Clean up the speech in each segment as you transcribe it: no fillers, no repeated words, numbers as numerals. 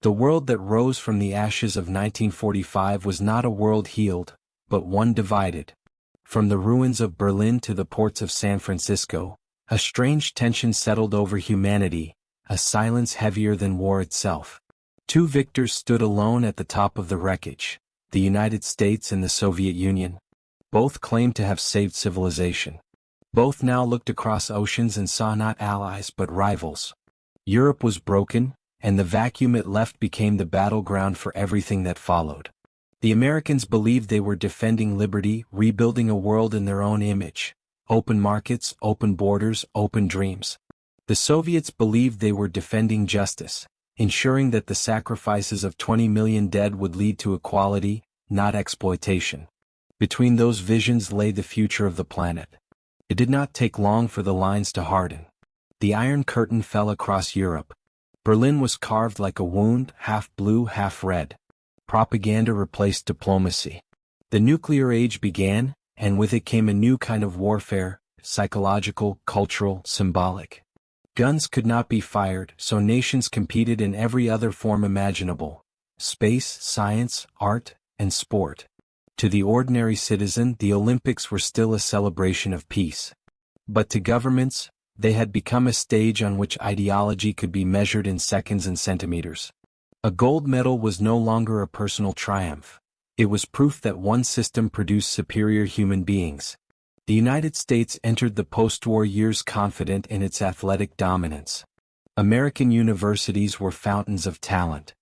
The world that rose from the ashes of 1945 was not a world healed, but one divided. From the ruins of Berlin to the ports of San Francisco, a strange tension settled over humanity, a silence heavier than war itself. Two victors stood alone at the top of the wreckage, the United States and the Soviet Union. Both claimed to have saved civilization. Both now looked across oceans and saw not allies but rivals. Europe was broken, and the vacuum it left became the battleground for everything that followed. The Americans believed they were defending liberty, rebuilding a world in their own image. Open markets, open borders, open dreams. The Soviets believed they were defending justice, ensuring that the sacrifices of 20 million dead would lead to equality, not exploitation. Between those visions lay the future of the planet. It did not take long for the lines to harden. The Iron Curtain fell across Europe. Berlin was carved like a wound, half blue, half red. Propaganda replaced diplomacy. The nuclear age began, and with it came a new kind of warfare, psychological, cultural, symbolic. Guns could not be fired, so nations competed in every other form imaginable: space, science, art, and sport. To the ordinary citizen, the Olympics were still a celebration of peace. But to governments, they had become a stage on which ideology could be measured in seconds and centimeters. A gold medal was no longer a personal triumph. It was proof that one system produced superior human beings. The United States entered the post-war years confident in its athletic dominance. American universities were fountains of talent.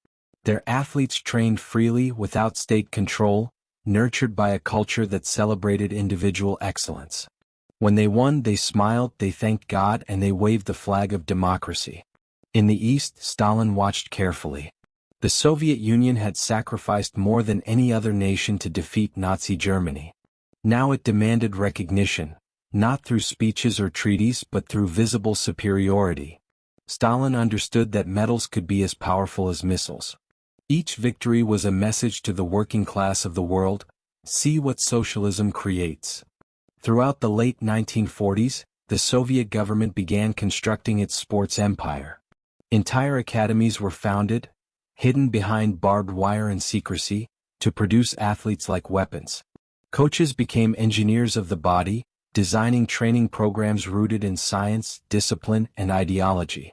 Their athletes trained freely without state control, nurtured by a culture that celebrated individual excellence. When they won, they smiled, they thanked God, and they waved the flag of democracy. In the East, Stalin watched carefully. The Soviet Union had sacrificed more than any other nation to defeat Nazi Germany. Now it demanded recognition, not through speeches or treaties but through visible superiority. Stalin understood that medals could be as powerful as missiles. Each victory was a message to the working class of the world: see what socialism creates. Throughout the late 1940s, the Soviet government began constructing its sports empire. Entire academies were founded, hidden behind barbed wire and secrecy, to produce athletes like weapons. Coaches became engineers of the body, designing training programs rooted in science, discipline, and ideology.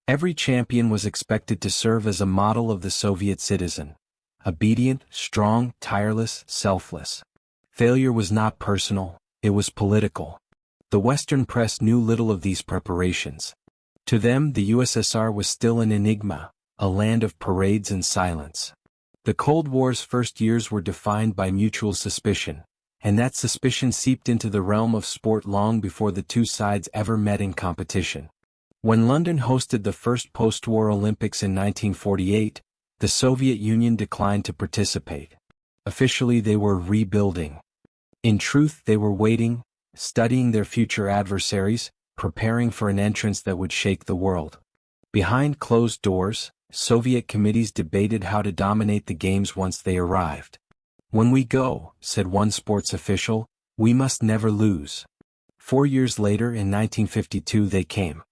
Every champion was expected to serve as a model of the Soviet citizen: obedient, strong, tireless, selfless. Failure was not personal, it was political. The Western press knew little of these preparations. To them, the USSR was still an enigma, a land of parades and silence. The Cold War's first years were defined by mutual suspicion, and that suspicion seeped into the realm of sport long before the two sides ever met in competition. When London hosted the first post-war Olympics in 1948, the Soviet Union declined to participate. Officially, they were rebuilding. In truth, they were waiting, studying their future adversaries, preparing for an entrance that would shake the world. Behind closed doors, Soviet committees debated how to dominate the games once they arrived. "When we go," said one sports official, "we must never lose." 4 years later, in 1952, they came.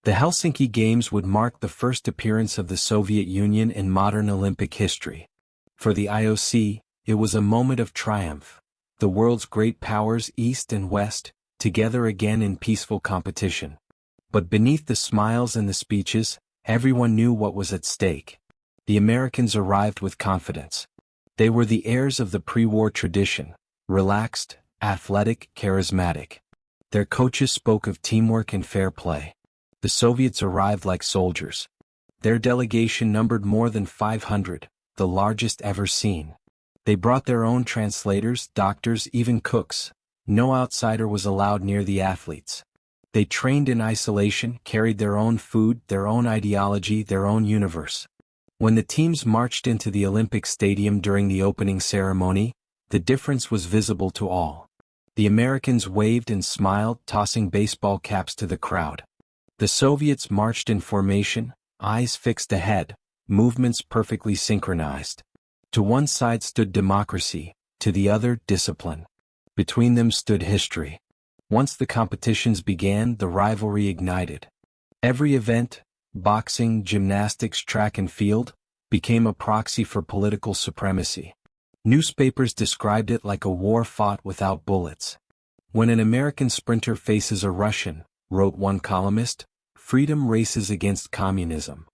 The Helsinki Games would mark the first appearance of the Soviet Union in modern Olympic history. For the IOC, it was a moment of triumph. The world's great powers, East and West, together again in peaceful competition. But beneath the smiles and the speeches, everyone knew what was at stake. The Americans arrived with confidence. They were the heirs of the pre-war tradition: relaxed, athletic, charismatic. Their coaches spoke of teamwork and fair play. The Soviets arrived like soldiers. Their delegation numbered more than 500, the largest ever seen. They brought their own translators, doctors, even cooks. No outsider was allowed near the athletes. They trained in isolation, carried their own food, their own ideology, their own universe. When the teams marched into the Olympic Stadium during the opening ceremony, the difference was visible to all. The Americans waved and smiled, tossing baseball caps to the crowd. The Soviets marched in formation, eyes fixed ahead, movements perfectly synchronized. To one side stood democracy, to the other, discipline. Between them stood history. Once the competitions began, the rivalry ignited. Every event, boxing, gymnastics, track and field, became a proxy for political supremacy. Newspapers described it like a war fought without bullets. When an American sprinter faces a Russian, wrote one columnist, freedom races against communism.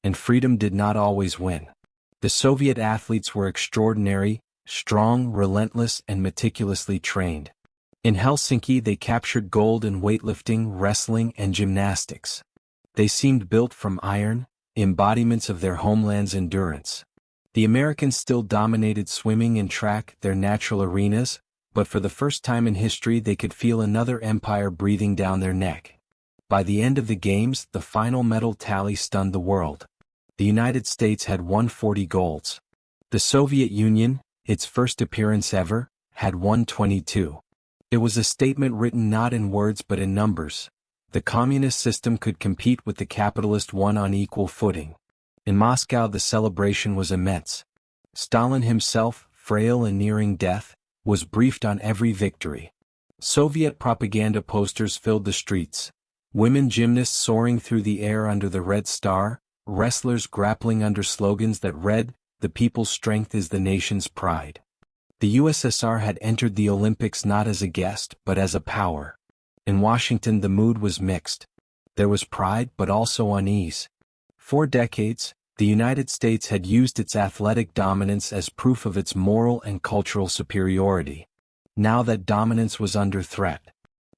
And freedom did not always win. The Soviet athletes were extraordinary, strong, relentless, and meticulously trained. In Helsinki they captured gold in weightlifting, wrestling, and gymnastics. They seemed built from iron, embodiments of their homeland's endurance. The Americans still dominated swimming and track, their natural arenas, but for the first time in history they could feel another empire breathing down their neck. By the end of the Games, the final medal tally stunned the world. The United States had won 40 golds. The Soviet Union, its first appearance ever, had won 22. It was a statement written not in words but in numbers. The communist system could compete with the capitalist one on equal footing. In Moscow the celebration was immense. Stalin himself, frail and nearing death, was briefed on every victory. Soviet propaganda posters filled the streets. Women gymnasts soaring through the air under the Red Star, wrestlers grappling under slogans that read, "The people's strength is the nation's pride." The USSR had entered the Olympics not as a guest but as a power. In Washington the mood was mixed. There was pride but also unease. For decades, the United States had used its athletic dominance as proof of its moral and cultural superiority. Now that dominance was under threat.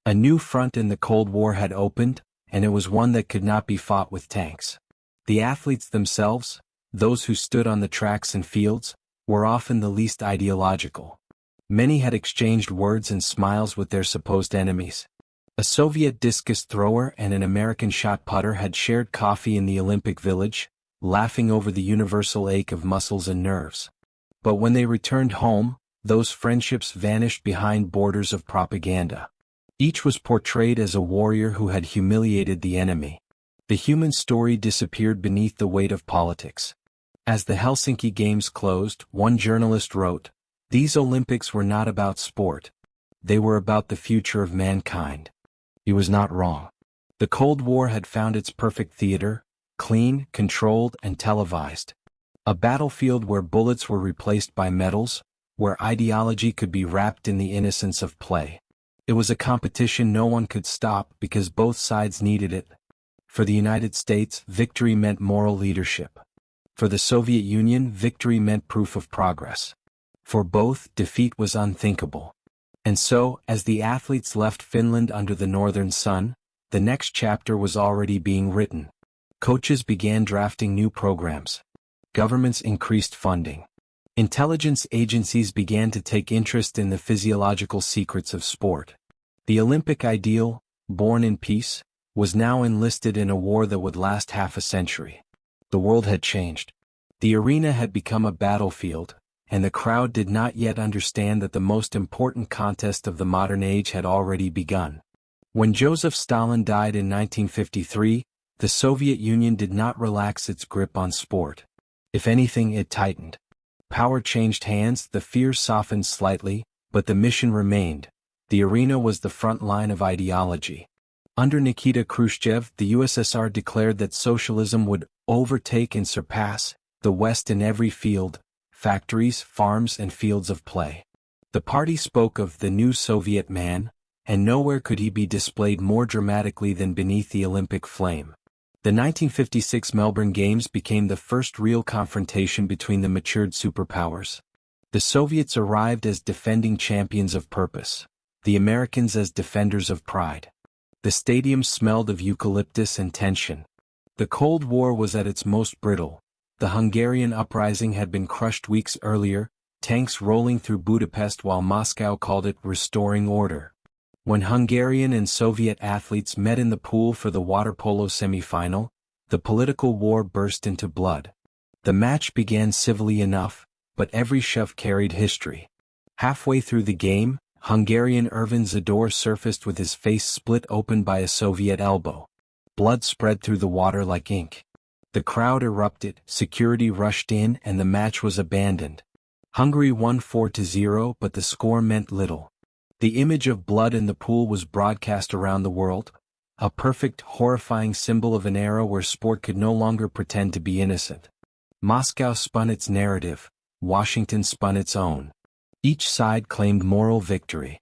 A new front in the Cold War had opened, and it was one that could not be fought with tanks. The athletes themselves, those who stood on the tracks and fields, were often the least ideological. Many had exchanged words and smiles with their supposed enemies. A Soviet discus thrower and an American shot putter had shared coffee in the Olympic Village, laughing over the universal ache of muscles and nerves. But when they returned home, those friendships vanished behind borders of propaganda. Each was portrayed as a warrior who had humiliated the enemy. The human story disappeared beneath the weight of politics. As the Helsinki Games closed, one journalist wrote, "These Olympics were not about sport. They were about the future of mankind." He was not wrong. The Cold War had found its perfect theater, clean, controlled, and televised. A battlefield where bullets were replaced by medals, where ideology could be wrapped in the innocence of play. It was a competition no one could stop because both sides needed it. For the United States, victory meant moral leadership. For the Soviet Union, victory meant proof of progress. For both, defeat was unthinkable. And so, as the athletes left Finland under the northern sun, the next chapter was already being written. Coaches began drafting new programs. Governments increased funding. Intelligence agencies began to take interest in the physiological secrets of sport. The Olympic ideal, born in peace, was now enlisted in a war that would last half a century. The world had changed. The arena had become a battlefield, and the crowd did not yet understand that the most important contest of the modern age had already begun. When Joseph Stalin died in 1953, the Soviet Union did not relax its grip on sport. If anything, it tightened. Power changed hands, the fears softened slightly, but the mission remained. The arena was the front line of ideology. Under Nikita Khrushchev, the USSR declared that socialism would overtake and surpass the West in every field, factories, farms, and fields of play. The party spoke of the new Soviet man, and nowhere could he be displayed more dramatically than beneath the Olympic flame. The 1956 Melbourne Games became the first real confrontation between the matured superpowers. The Soviets arrived as defending champions of purpose, the Americans as defenders of pride. The stadium smelled of eucalyptus and tension. The Cold War was at its most brittle. The Hungarian uprising had been crushed weeks earlier, tanks rolling through Budapest while Moscow called it restoring order. When Hungarian and Soviet athletes met in the pool for the water polo semi-final, the political war burst into blood. The match began civilly enough, but every shove carried history. Halfway through the game, Hungarian Ervin Zador surfaced with his face split open by a Soviet elbow. Blood spread through the water like ink. The crowd erupted, security rushed in, and the match was abandoned. Hungary won 4-0, but the score meant little. The image of blood in the pool was broadcast around the world, a perfect, horrifying symbol of an era where sport could no longer pretend to be innocent. Moscow spun its narrative, Washington spun its own. Each side claimed moral victory.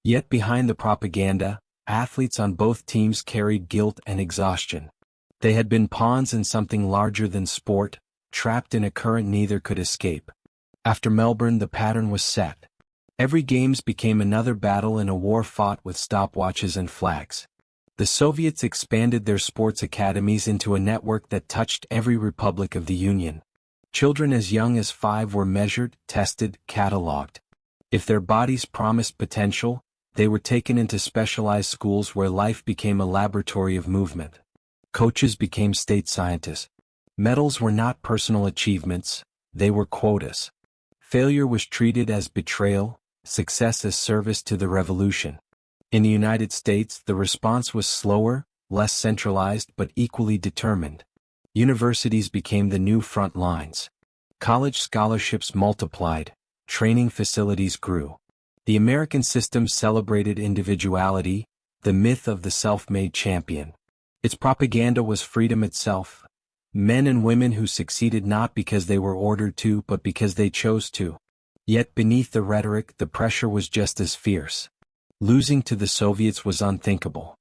Yet behind the propaganda, athletes on both teams carried guilt and exhaustion. They had been pawns in something larger than sport, trapped in a current neither could escape. After Melbourne, the pattern was set. Every games became another battle in a war fought with stopwatches and flags. The Soviets expanded their sports academies into a network that touched every republic of the Union. Children as young as 5 were measured, tested, catalogued. If their bodies promised potential, they were taken into specialized schools where life became a laboratory of movement. Coaches became state scientists. Medals were not personal achievements, they were quotas. Failure was treated as betrayal, success as service to the revolution. In the United States, the response was slower, less centralized but equally determined. Universities became the new front lines. College scholarships multiplied, training facilities grew. The American system celebrated individuality, the myth of the self-made champion. Its propaganda was freedom itself. Men and women who succeeded not because they were ordered to but because they chose to. Yet beneath the rhetoric, the pressure was just as fierce. Losing to the Soviets was unthinkable.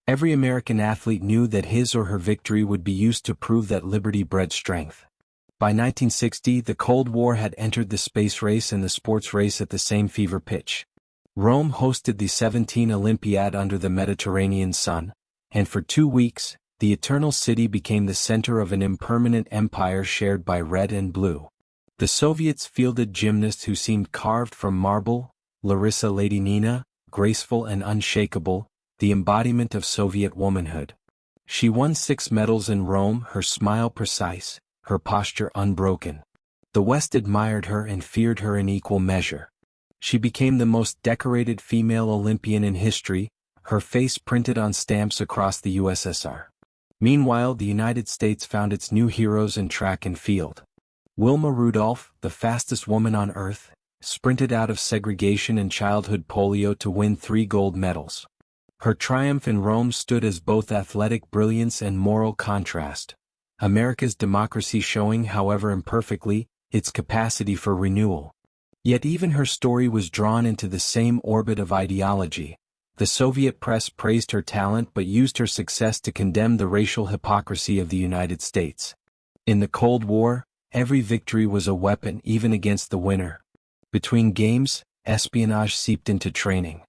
Every American athlete knew that his or her victory would be used to prove that liberty bred strength. By 1960, the Cold War had entered the space race and the sports race at the same fever pitch. Rome hosted the 17 Olympiad under the Mediterranean sun, and for 2 weeks, the Eternal City became the center of an impermanent empire shared by red and blue. The Soviets fielded gymnasts who seemed carved from marble, Larissa Ladynina, graceful and unshakable, the embodiment of Soviet womanhood. She won 6 medals in Rome, her smile precise, her posture unbroken. The West admired her and feared her in equal measure. She became the most decorated female Olympian in history, her face printed on stamps across the USSR. Meanwhile, the United States found its new heroes in track and field. Wilma Rudolph, the fastest woman on earth, sprinted out of segregation and childhood polio to win 3 gold medals. Her triumph in Rome stood as both athletic brilliance and moral contrast. America's democracy showing, however imperfectly, its capacity for renewal. Yet even her story was drawn into the same orbit of ideology. The Soviet press praised her talent but used her success to condemn the racial hypocrisy of the United States. In the Cold War, every victory was a weapon even against the winner. Between games, espionage seeped into training.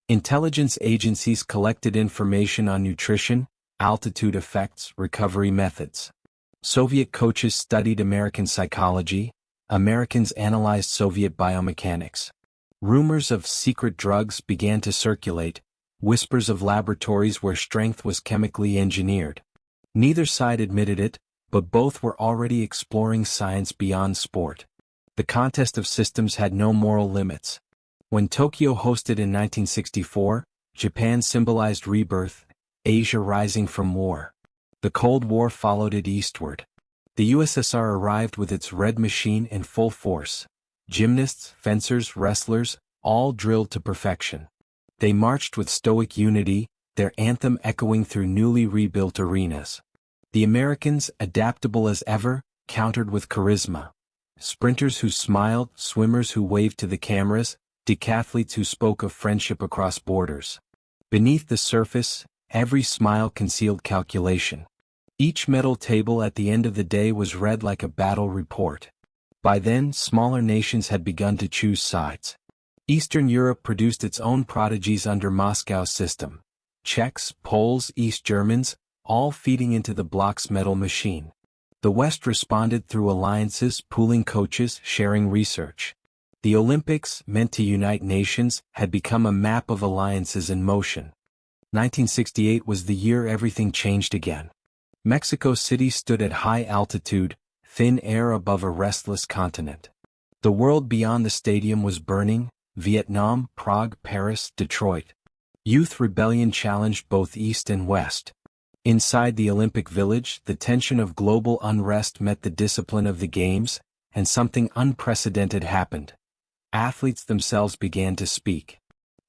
Intelligence agencies collected information on nutrition, altitude effects, recovery methods. Soviet coaches studied American psychology, Americans analyzed Soviet biomechanics. Rumors of secret drugs began to circulate, whispers of laboratories where strength was chemically engineered. Neither side admitted it, but both were already exploring science beyond sport. The contest of systems had no moral limits. When Tokyo hosted in 1964, Japan symbolized rebirth, Asia rising from war. The Cold War followed it eastward. The USSR arrived with its Red Machine in full force. Gymnasts, fencers, wrestlers, all drilled to perfection. They marched with stoic unity, their anthem echoing through newly rebuilt arenas. The Americans, adaptable as ever, countered with charisma. Sprinters who smiled, swimmers who waved to the cameras, decathletes who spoke of friendship across borders. Beneath the surface, every smile concealed calculation. Each medal table at the end of the day was read like a battle report. By then, smaller nations had begun to choose sides. Eastern Europe produced its own prodigies under Moscow's system. Czechs, Poles, East Germans, all feeding into the bloc's medal machine. The West responded through alliances, pooling coaches, sharing research. The Olympics, meant to unite nations, had become a map of alliances in motion. 1968 was the year everything changed again. Mexico City stood at high altitude, thin air above a restless continent. The world beyond the stadium was burning: Vietnam, Prague, Paris, Detroit. Youth rebellion challenged both East and West. Inside the Olympic Village, the tension of global unrest met the discipline of the Games, and something unprecedented happened. Athletes themselves began to speak.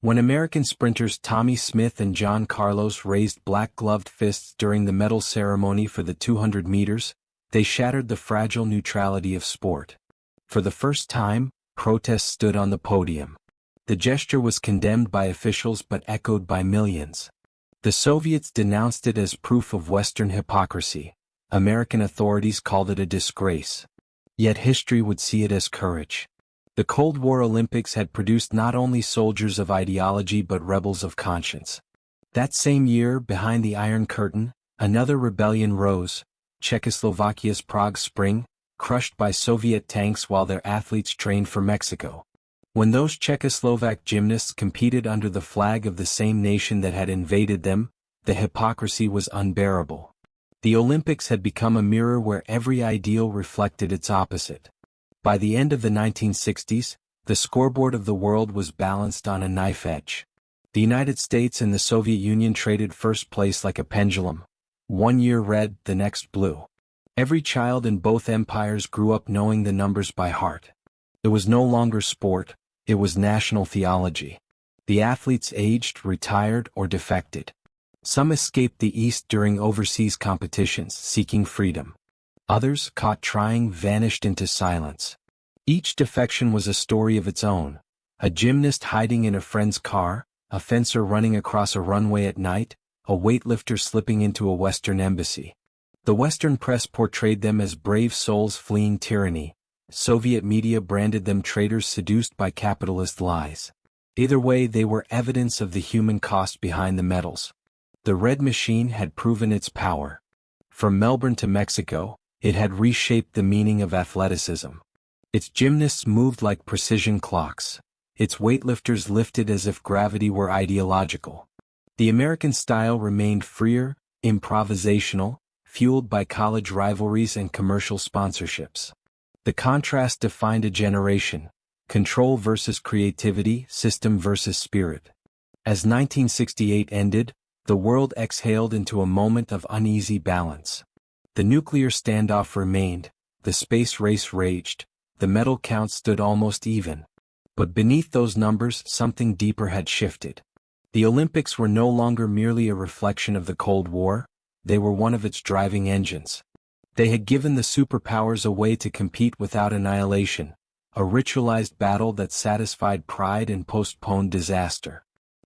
When American sprinters Tommy Smith and John Carlos raised black-gloved fists during the medal ceremony for the 200 meters, They shattered the fragile neutrality of sport. For the first time, protests stood on the podium. The gesture was condemned by officials but echoed by millions. The Soviets denounced it as proof of Western hypocrisy. American authorities called it a disgrace. Yet history would see it as courage. The Cold War Olympics had produced not only soldiers of ideology but rebels of conscience. That same year, behind the Iron Curtain, another rebellion rose, Czechoslovakia's Prague Spring, crushed by Soviet tanks while their athletes trained for Mexico. When those Czechoslovak gymnasts competed under the flag of the same nation that had invaded them, the hypocrisy was unbearable. The Olympics had become a mirror where every ideal reflected its opposite. By the end of the 1960s, the scoreboard of the world was balanced on a knife edge. The United States and the Soviet Union traded first place like a pendulum. One year red, the next blue. Every child in both empires grew up knowing the numbers by heart. It was no longer sport, it was national theology. The athletes aged, retired, or defected. Some escaped the East during overseas competitions, seeking freedom. Others, caught trying, vanished into silence. Each defection was a story of its own. A gymnast hiding in a friend's car, a fencer running across a runway at night, a weightlifter slipping into a Western embassy. The Western press portrayed them as brave souls fleeing tyranny. Soviet media branded them traitors seduced by capitalist lies. Either way, they were evidence of the human cost behind the medals. The Red Machine had proven its power. From Melbourne to Mexico, it had reshaped the meaning of athleticism. Its gymnasts moved like precision clocks. Its weightlifters lifted as if gravity were ideological. The American style remained freer, improvisational, fueled by college rivalries and commercial sponsorships. The contrast defined a generation: control versus creativity, system versus spirit. As 1968 ended, the world exhaled into a moment of uneasy balance. The nuclear standoff remained, the space race raged, the medal count stood almost even. But beneath those numbers, something deeper had shifted. The Olympics were no longer merely a reflection of the Cold War, they were one of its driving engines. They had given the superpowers a way to compete without annihilation, a ritualized battle that satisfied pride and postponed disaster.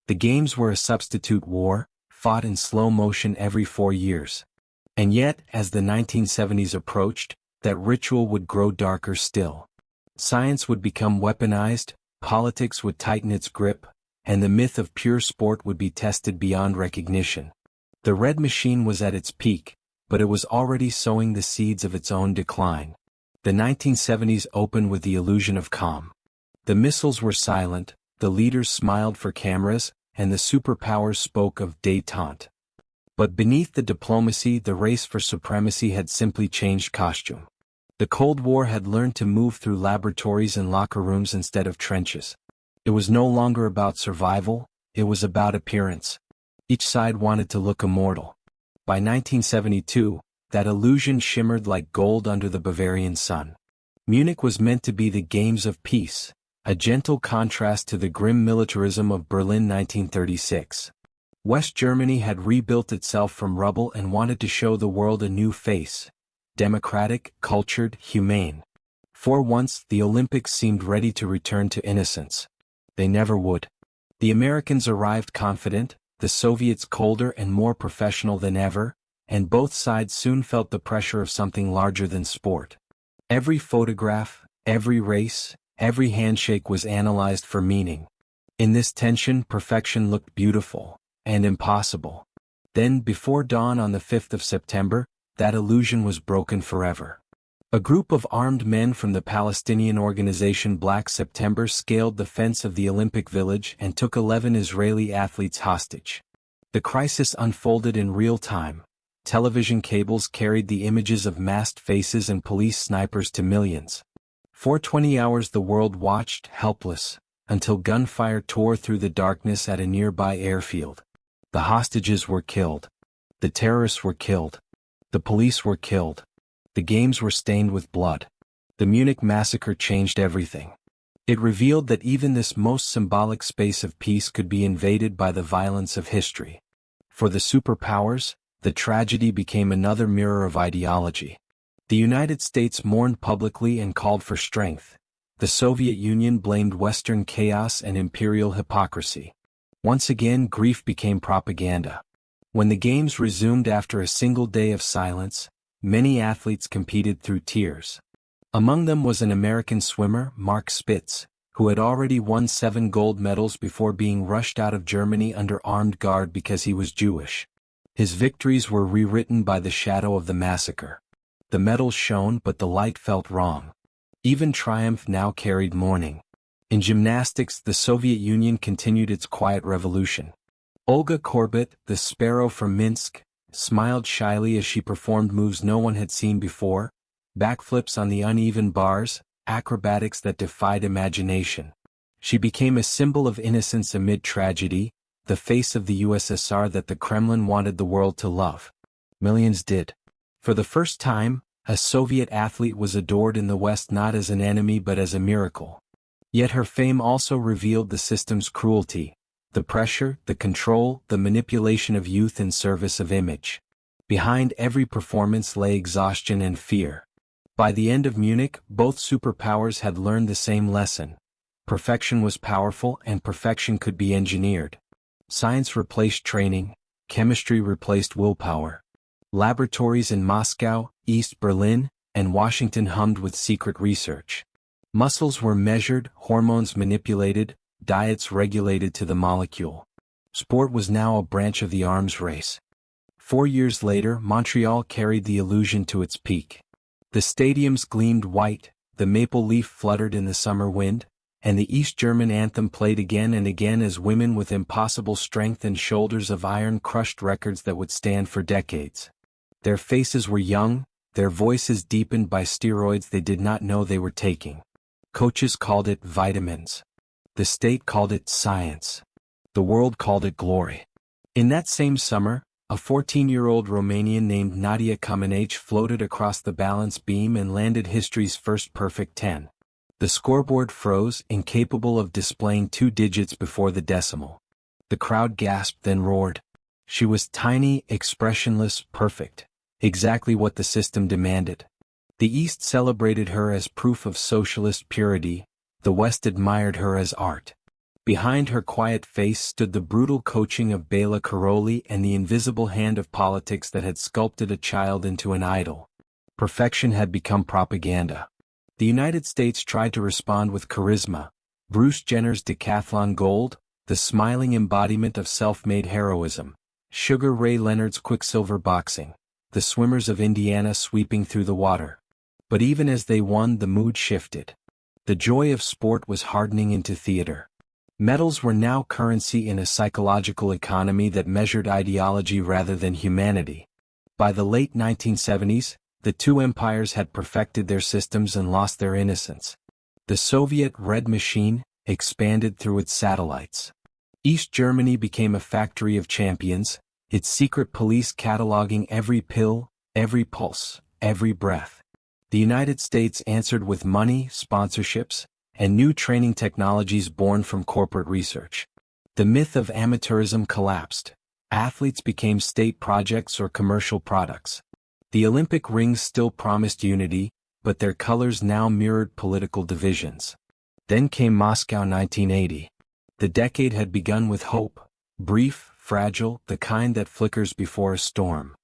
The games were a substitute war, fought in slow motion every 4 years. And yet, as the 1970s approached, that ritual would grow darker still. Science would become weaponized, politics would tighten its grip, and the myth of pure sport would be tested beyond recognition. The Red Machine was at its peak, but it was already sowing the seeds of its own decline. The 1970s opened with the illusion of calm. The missiles were silent, the leaders smiled for cameras, and the superpowers spoke of détente. But beneath the diplomacy, the race for supremacy had simply changed costume. The Cold War had learned to move through laboratories and locker rooms instead of trenches. It was no longer about survival, it was about appearance. Each side wanted to look immortal. By 1972, that illusion shimmered like gold under the Bavarian sun. Munich was meant to be the Games of Peace, a gentle contrast to the grim militarism of Berlin 1936. West Germany had rebuilt itself from rubble and wanted to show the world a new face: democratic, cultured, humane. For once, the Olympics seemed ready to return to innocence. They never would. The Americans arrived confident, the Soviets colder and more professional than ever, and both sides soon felt the pressure of something larger than sport. Every photograph, every race, every handshake was analyzed for meaning. In this tension, perfection looked beautiful and impossible. Then, before dawn on the 5th of September, that illusion was broken forever. A group of armed men from the Palestinian organization Black September scaled the fence of the Olympic Village and took 11 Israeli athletes hostage. The crisis unfolded in real time. Television cables carried the images of masked faces and police snipers to millions. For 20 hours the world watched, helpless, until gunfire tore through the darkness at a nearby airfield. The hostages were killed. The terrorists were killed. The police were killed. The games were stained with blood. The Munich massacre changed everything. It revealed that even this most symbolic space of peace could be invaded by the violence of history. For the superpowers, the tragedy became another mirror of ideology. The United States mourned publicly and called for strength. The Soviet Union blamed Western chaos and imperial hypocrisy. Once again, grief became propaganda. When the Games resumed after a single day of silence, many athletes competed through tears. Among them was an American swimmer, Mark Spitz, who had already won 7 gold medals before being rushed out of Germany under armed guard because he was Jewish. His victories were rewritten by the shadow of the massacre. The medals shone, but the light felt wrong. Even triumph now carried mourning. In gymnastics, the Soviet Union continued its quiet revolution. Olga Korbut, the sparrow from Minsk, smiled shyly as she performed moves no one had seen before, backflips on the uneven bars, acrobatics that defied imagination. She became a symbol of innocence amid tragedy, the face of the USSR that the Kremlin wanted the world to love. Millions did. For the first time, a Soviet athlete was adored in the West not as an enemy but as a miracle. Yet her fame also revealed the system's cruelty, the pressure, the control, the manipulation of youth in service of image. Behind every performance lay exhaustion and fear. By the end of Munich, both superpowers had learned the same lesson. Perfection was powerful and perfection could be engineered. Science replaced training, chemistry replaced willpower. Laboratories in Moscow, East Berlin, and Washington hummed with secret research. Muscles were measured, hormones manipulated, diets regulated to the molecule. Sport was now a branch of the arms race. 4 years later, Montreal carried the illusion to its peak. The stadiums gleamed white, the maple leaf fluttered in the summer wind, and the East German anthem played again and again as women with impossible strength and shoulders of iron crushed records that would stand for decades. Their faces were young, their voices deepened by steroids they did not know they were taking. Coaches called it vitamins. The state called it science. The world called it glory. In that same summer, a 14-year-old Romanian named Nadia Comaneci floated across the balance beam and landed history's first perfect 10. The scoreboard froze, incapable of displaying 2 digits before the decimal. The crowd gasped, then roared. She was tiny, expressionless, perfect. Exactly what the system demanded. The East celebrated her as proof of socialist purity, the West admired her as art. Behind her quiet face stood the brutal coaching of Bela Karolyi and the invisible hand of politics that had sculpted a child into an idol. Perfection had become propaganda. The United States tried to respond with charisma. Bruce Jenner's decathlon gold, the smiling embodiment of self-made heroism. Sugar Ray Leonard's quicksilver boxing. The swimmers of Indiana sweeping through the water. But even as they won, the mood shifted. The joy of sport was hardening into theater. Medals were now currency in a psychological economy that measured ideology rather than humanity. By the late 1970s, the two empires had perfected their systems and lost their innocence. The Soviet Red Machine expanded through its satellites. East Germany became a factory of champions, its secret police cataloging every pill, every pulse, every breath. The United States answered with money, sponsorships, and new training technologies born from corporate research. The myth of amateurism collapsed. Athletes became state projects or commercial products. The Olympic rings still promised unity, but their colors now mirrored political divisions. Then came Moscow 1980. The decade had begun with hope, brief, fragile, the kind that flickers before a storm.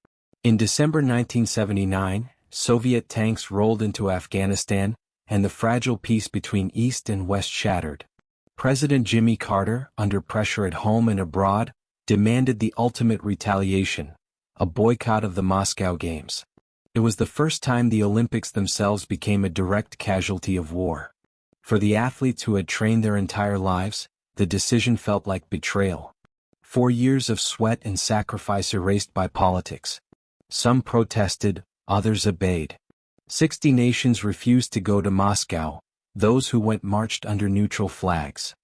In December 1979, Soviet tanks rolled into Afghanistan, and the fragile peace between East and West shattered. President Jimmy Carter, under pressure at home and abroad, demanded the ultimate retaliation, a boycott of the Moscow Games. It was the first time the Olympics themselves became a direct casualty of war. For the athletes who had trained their entire lives, the decision felt like betrayal. 4 years of sweat and sacrifice erased by politics. Some protested, others obeyed. 60 nations refused to go to Moscow, those who went marched under neutral flags.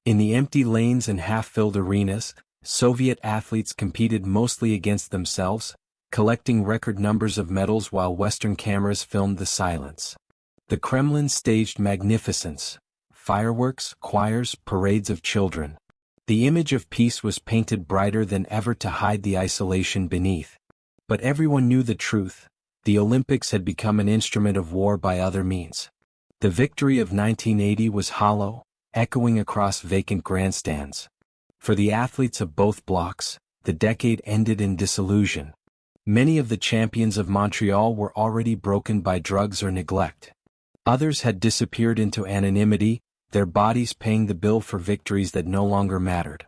In the empty lanes and half-filled arenas, Soviet athletes competed mostly against themselves, collecting record numbers of medals while Western cameras filmed the silence. The Kremlin staged magnificence, fireworks, choirs, parades of children. The image of peace was painted brighter than ever to hide the isolation beneath. But everyone knew the truth. The Olympics had become an instrument of war by other means. The victory of 1980 was hollow, echoing across vacant grandstands. For the athletes of both blocks, the decade ended in disillusion. Many of the champions of Montreal were already broken by drugs or neglect. Others had disappeared into anonymity, their bodies paying the bill for victories that no longer mattered.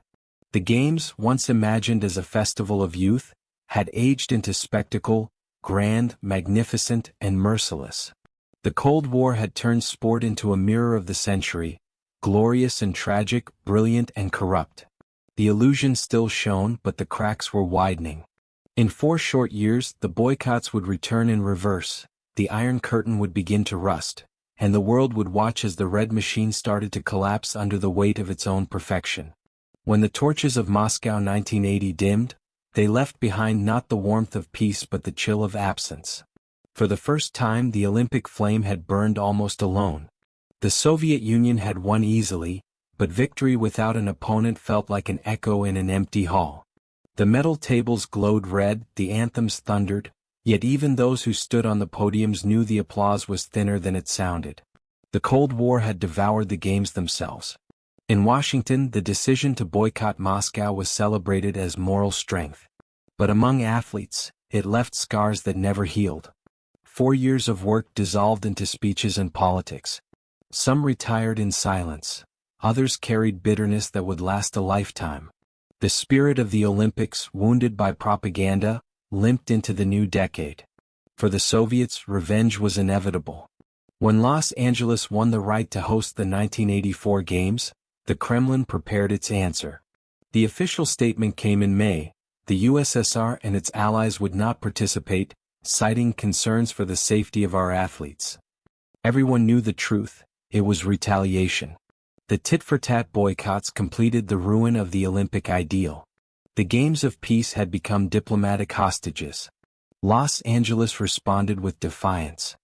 The Games, once imagined as a festival of youth, had aged into spectacle, grand, magnificent, and merciless. The Cold War had turned sport into a mirror of the century, glorious and tragic, brilliant and corrupt. The illusion still shone, but the cracks were widening. In 4 short years, the boycotts would return in reverse, the Iron Curtain would begin to rust, and the world would watch as the Red Machine started to collapse under the weight of its own perfection. When the torches of Moscow 1980 dimmed, they left behind not the warmth of peace but the chill of absence. For the first time the Olympic flame had burned almost alone. The Soviet Union had won easily, but victory without an opponent felt like an echo in an empty hall. The medal tables glowed red, the anthems thundered, yet even those who stood on the podiums knew the applause was thinner than it sounded. The Cold War had devoured the games themselves. In Washington, the decision to boycott Moscow was celebrated as moral strength. But among athletes, it left scars that never healed. 4 years of work dissolved into speeches and politics. Some retired in silence. Others carried bitterness that would last a lifetime. The spirit of the Olympics, wounded by propaganda, limped into the new decade. For the Soviets, revenge was inevitable. When Los Angeles won the right to host the 1984 Games, the Kremlin prepared its answer. The official statement came in May. The USSR and its allies would not participate, citing concerns for the safety of our athletes. Everyone knew the truth, it was retaliation. The tit-for-tat boycotts completed the ruin of the Olympic ideal. The Games of Peace had become diplomatic hostages. Los Angeles responded with defiance.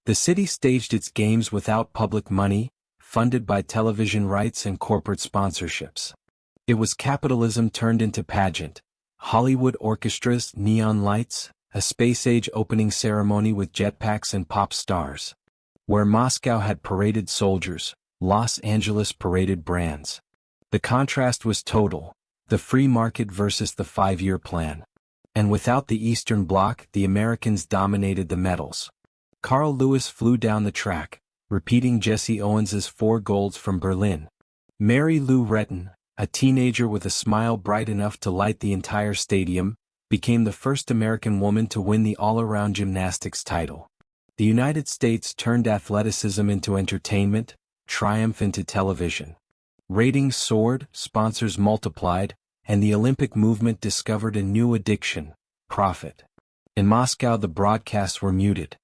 The city staged its games without public money, funded by television rights and corporate sponsorships. It was capitalism turned into pageant. Hollywood orchestras, neon lights, a space-age opening ceremony with jetpacks and pop stars. Where Moscow had paraded soldiers, Los Angeles paraded brands. The contrast was total, the free market versus the 5-year plan. And without the Eastern Bloc, the Americans dominated the medals. Carl Lewis flew down the track, repeating Jesse Owens's 4 golds from Berlin. Mary Lou Retton, a teenager with a smile bright enough to light the entire stadium, became the first American woman to win the all-around gymnastics title. The United States turned athleticism into entertainment, triumph into television. Ratings soared, sponsors multiplied, and the Olympic movement discovered a new addiction: profit. In Moscow the broadcasts were muted.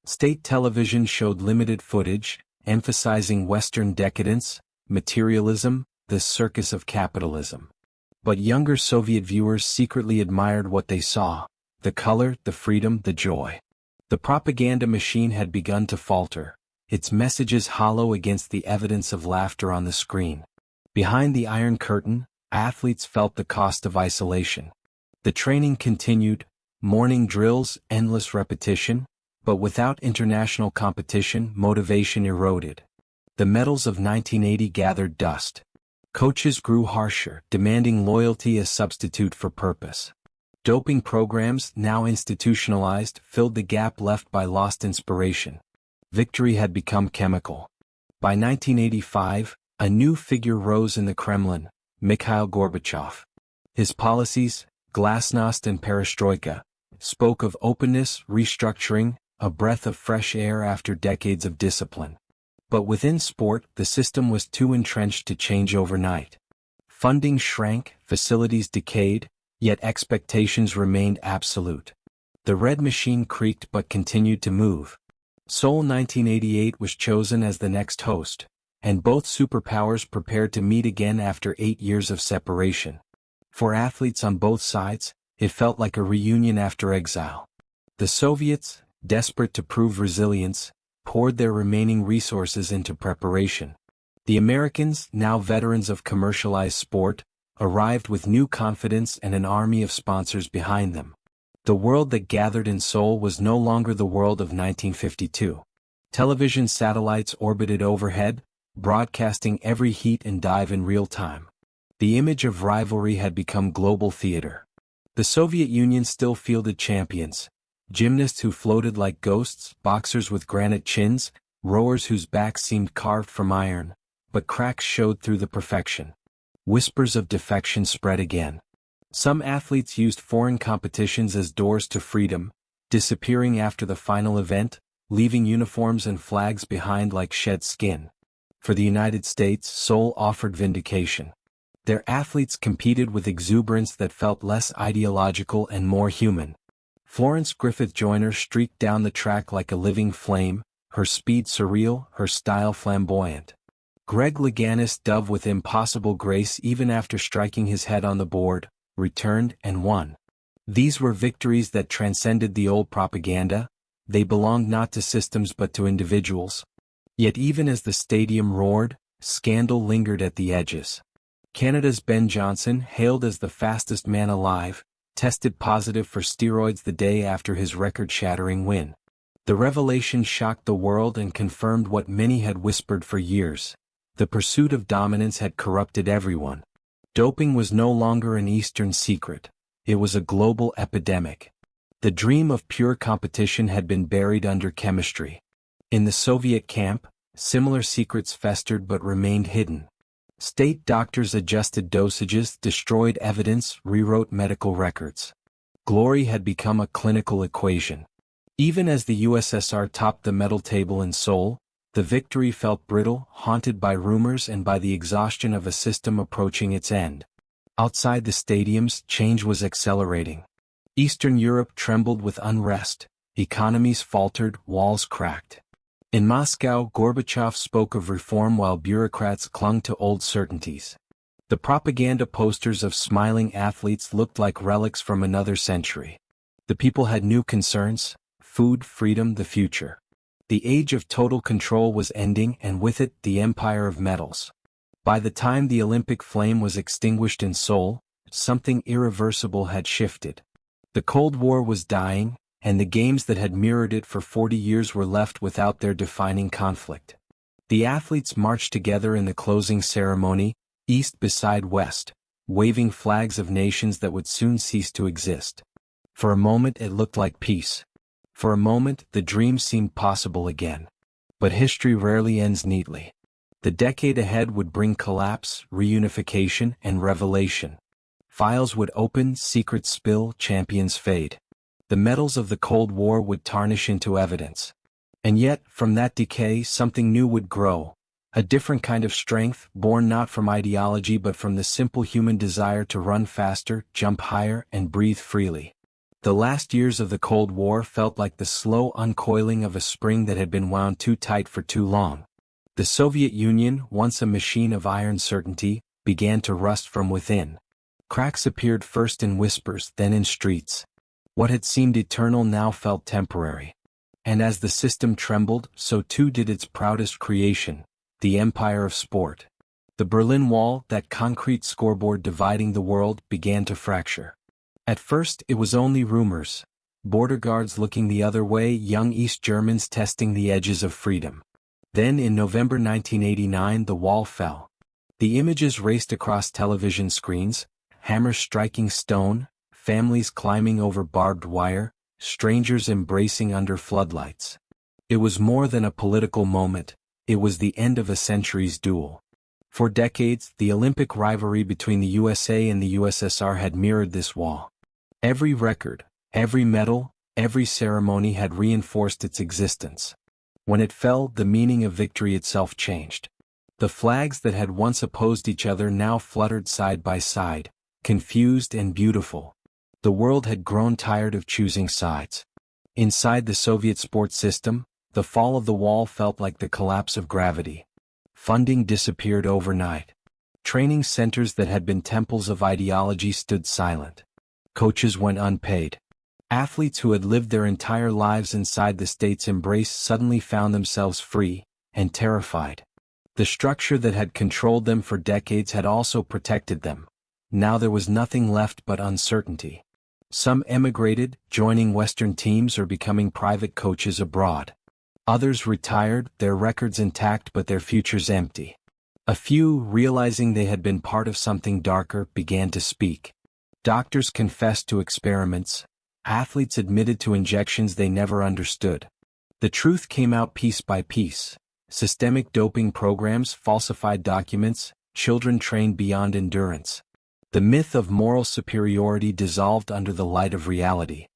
State television showed limited footage, emphasizing Western decadence, materialism, the circus of capitalism. But younger Soviet viewers secretly admired what they saw: the color, the freedom, the joy. The propaganda machine had begun to falter, its messages hollow against the evidence of laughter on the screen. Behind the Iron Curtain, athletes felt the cost of isolation. The training continued, morning drills, endless repetition, but without international competition, motivation eroded. The medals of 1980 gathered dust. Coaches grew harsher, demanding loyalty as substitute for purpose. Doping programs, now institutionalized, filled the gap left by lost inspiration. Victory had become chemical. By 1985, a new figure rose in the Kremlin: Mikhail Gorbachev. His policies, glasnost and perestroika, spoke of openness, restructuring, a breath of fresh air after decades of discipline. But within sport, the system was too entrenched to change overnight. Funding shrank, facilities decayed, yet expectations remained absolute. The Red Machine creaked but continued to move. Seoul 1988 was chosen as the next host, and both superpowers prepared to meet again after 8 years of separation. For athletes on both sides, it felt like a reunion after exile. The Soviets, desperate to prove resilience, poured their remaining resources into preparation. The Americans, now veterans of commercialized sport, arrived with new confidence and an army of sponsors behind them. The world that gathered in Seoul was no longer the world of 1952. Television satellites orbited overhead, broadcasting every heat and dive in real time. The image of rivalry had become global theater. The Soviet Union still fielded champions, gymnasts who floated like ghosts, boxers with granite chins, rowers whose backs seemed carved from iron, but cracks showed through the perfection. Whispers of defection spread again. Some athletes used foreign competitions as doors to freedom, disappearing after the final event, leaving uniforms and flags behind like shed skin. For the United States, Seoul offered vindication. Their athletes competed with exuberance that felt less ideological and more human. Florence Griffith Joyner streaked down the track like a living flame, her speed surreal, her style flamboyant. Greg Louganis dove with impossible grace even after striking his head on the board, returned and won. These were victories that transcended the old propaganda. They belonged not to systems but to individuals. Yet even as the stadium roared, scandal lingered at the edges. Canada's Ben Johnson, hailed as the fastest man alive, tested positive for steroids the day after his record-shattering win. The revelation shocked the world and confirmed what many had whispered for years. The pursuit of dominance had corrupted everyone. Doping was no longer an Eastern secret. It was a global epidemic. The dream of pure competition had been buried under chemistry. In the Soviet camp, similar secrets festered but remained hidden. State doctors adjusted dosages, destroyed evidence, rewrote medical records. Glory had become a clinical equation. Even as the USSR topped the medal table in Seoul, the victory felt brittle, haunted by rumors and by the exhaustion of a system approaching its end. Outside the stadiums, change was accelerating. Eastern Europe trembled with unrest, economies faltered, walls cracked. In Moscow, Gorbachev spoke of reform while bureaucrats clung to old certainties. The propaganda posters of smiling athletes looked like relics from another century. The people had new concerns: food, freedom, the future. The age of total control was ending, and with it, the empire of medals. By the time the Olympic flame was extinguished in Seoul, something irreversible had shifted. The Cold War was dying, and the games that had mirrored it for 40 years were left without their defining conflict. The athletes marched together in the closing ceremony, east beside west, waving flags of nations that would soon cease to exist. For a moment it looked like peace. For a moment, the dream seemed possible again. But history rarely ends neatly. The decade ahead would bring collapse, reunification, and revelation. Files would open, secrets spill, champions fade. The metals of the Cold War would tarnish into evidence. And yet, from that decay, something new would grow. A different kind of strength, born not from ideology but from the simple human desire to run faster, jump higher, and breathe freely. The last years of the Cold War felt like the slow uncoiling of a spring that had been wound too tight for too long. The Soviet Union, once a machine of iron certainty, began to rust from within. Cracks appeared first in whispers, then in streets. What had seemed eternal now felt temporary. And as the system trembled, so too did its proudest creation, the empire of sport. The Berlin Wall, that concrete scoreboard dividing the world, began to fracture. At first it was only rumors, border guards looking the other way, young East Germans testing the edges of freedom. Then in November 1989 the wall fell. The images raced across television screens, hammers striking stone, families climbing over barbed wire, strangers embracing under floodlights. It was more than a political moment, it was the end of a century's duel. For decades, the Olympic rivalry between the USA and the USSR had mirrored this wall. Every record, every medal, every ceremony had reinforced its existence. When it fell, the meaning of victory itself changed. The flags that had once opposed each other now fluttered side by side, confused and beautiful. The world had grown tired of choosing sides. Inside the Soviet sports system, the fall of the wall felt like the collapse of gravity. Funding disappeared overnight. Training centers that had been temples of ideology stood silent. Coaches went unpaid. Athletes who had lived their entire lives inside the state's embrace suddenly found themselves free and terrified. The structure that had controlled them for decades had also protected them. Now there was nothing left but uncertainty. Some emigrated, joining Western teams or becoming private coaches abroad. Others retired, their records intact but their futures empty. A few, realizing they had been part of something darker, began to speak. Doctors confessed to experiments. Athletes admitted to injections they never understood. The truth came out piece by piece. Systemic doping programs, falsified documents, children trained beyond endurance. The myth of moral superiority dissolved under the light of reality.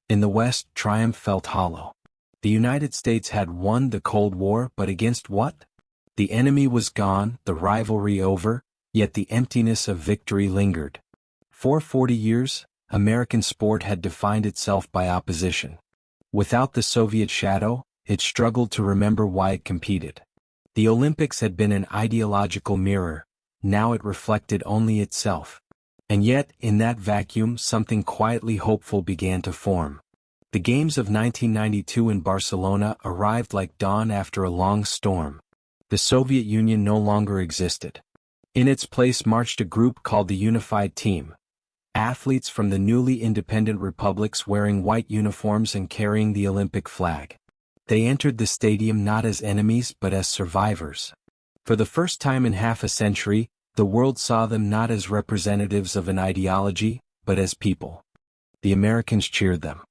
In the West, triumph felt hollow. The United States had won the Cold War, but against what? The enemy was gone, the rivalry over, yet the emptiness of victory lingered. For 40 years, American sport had defined itself by opposition. Without the Soviet shadow, it struggled to remember why it competed. The Olympics had been an ideological mirror, now it reflected only itself. And yet, in that vacuum, something quietly hopeful began to form. The Games of 1992 in Barcelona arrived like dawn after a long storm. The Soviet Union no longer existed. In its place marched a group called the Unified Team. Athletes from the newly independent republics wearing white uniforms and carrying the Olympic flag. They entered the stadium not as enemies but as survivors. For the first time in half a century, the world saw them not as representatives of an ideology, but as people. The Americans cheered them.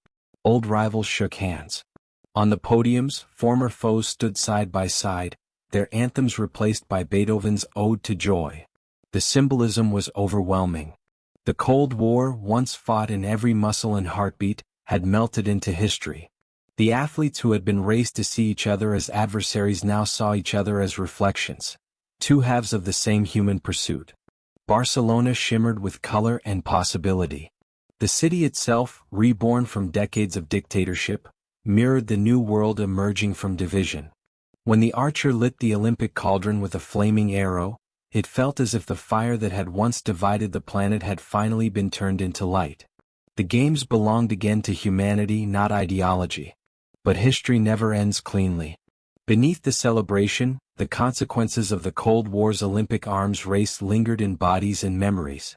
Old rivals shook hands. On the podiums, former foes stood side by side, their anthems replaced by Beethoven's Ode to Joy. The symbolism was overwhelming. The Cold War, once fought in every muscle and heartbeat, had melted into history. The athletes who had been raised to see each other as adversaries now saw each other as reflections, two halves of the same human pursuit. Barcelona shimmered with color and possibility. The city itself, reborn from decades of dictatorship, mirrored the new world emerging from division. When the archer lit the Olympic cauldron with a flaming arrow, it felt as if the fire that had once divided the planet had finally been turned into light. The games belonged again to humanity, not ideology. But history never ends cleanly. Beneath the celebration, the consequences of the Cold War's Olympic arms race lingered in bodies and memories.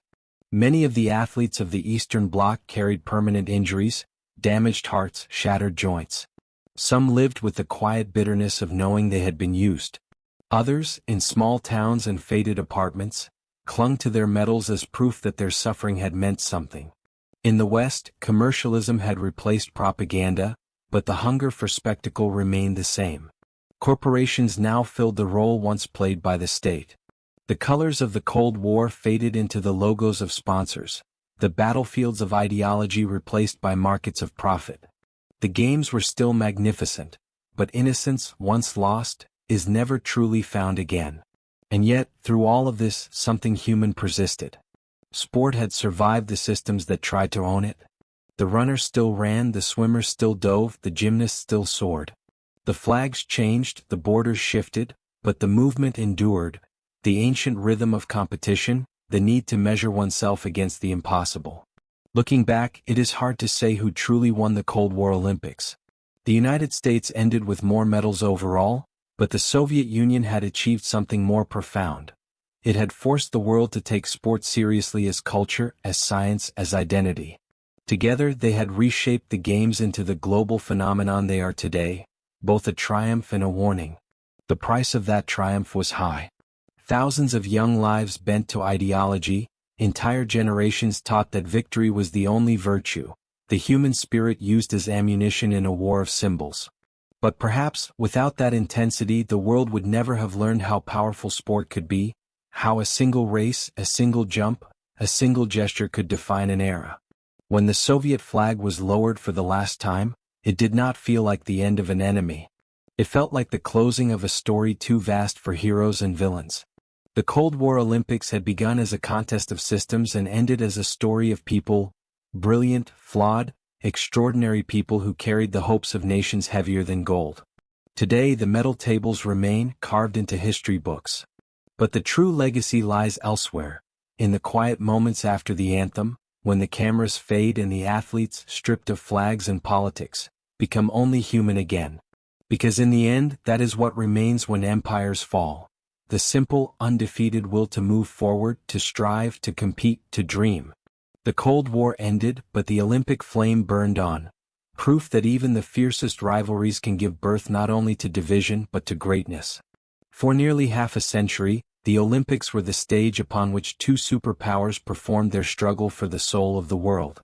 Many of the athletes of the Eastern Bloc carried permanent injuries, damaged hearts, shattered joints. Some lived with the quiet bitterness of knowing they had been used. Others, in small towns and faded apartments, clung to their medals as proof that their suffering had meant something. In the West, commercialism had replaced propaganda, but the hunger for spectacle remained the same. Corporations now filled the role once played by the state. The colors of the Cold War faded into the logos of sponsors, the battlefields of ideology replaced by markets of profit. The games were still magnificent, but innocence, once lost, is never truly found again. And yet, through all of this, something human persisted. Sport had survived the systems that tried to own it. The runners still ran, the swimmers still dove, the gymnasts still soared. The flags changed, the borders shifted, but the movement endured. The ancient rhythm of competition, the need to measure oneself against the impossible. Looking back, it is hard to say who truly won the Cold War Olympics. The United States ended with more medals overall, but the Soviet Union had achieved something more profound. It had forced the world to take sport seriously as culture, as science, as identity. Together they had reshaped the games into the global phenomenon they are today, both a triumph and a warning. The price of that triumph was high. Thousands of young lives bent to ideology, entire generations taught that victory was the only virtue, the human spirit used as ammunition in a war of symbols. But perhaps, without that intensity, the world would never have learned how powerful sport could be, how a single race, a single jump, a single gesture could define an era. When the Soviet flag was lowered for the last time, it did not feel like the end of an enemy. It felt like the closing of a story too vast for heroes and villains. The Cold War Olympics had begun as a contest of systems and ended as a story of people, brilliant, flawed, extraordinary people who carried the hopes of nations heavier than gold. Today the medal tables remain carved into history books. But the true legacy lies elsewhere, in the quiet moments after the anthem, when the cameras fade and the athletes, stripped of flags and politics, become only human again. Because in the end, that is what remains when empires fall. The simple, undefeated will to move forward, to strive, to compete, to dream. The Cold War ended, but the Olympic flame burned on. Proof that even the fiercest rivalries can give birth not only to division but to greatness. For nearly half a century, the Olympics were the stage upon which two superpowers performed their struggle for the soul of the world.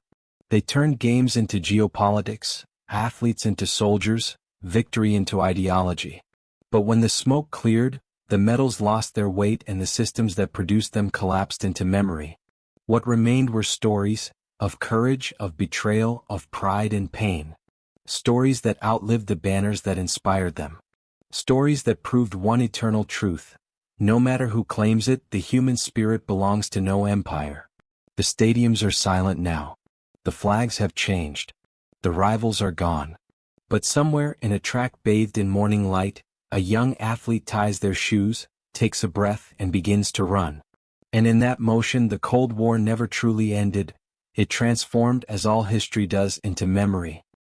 They turned games into geopolitics, athletes into soldiers, victory into ideology. But when the smoke cleared, the medals lost their weight and the systems that produced them collapsed into memory. What remained were stories, of courage, of betrayal, of pride and pain. Stories that outlived the banners that inspired them. Stories that proved one eternal truth. No matter who claims it, the human spirit belongs to no empire. The stadiums are silent now. The flags have changed. The rivals are gone. But somewhere in a track bathed in morning light, a young athlete ties their shoes, takes a breath and begins to run. And in that motion the Cold War never truly ended. It transformed, as all history does, into memory.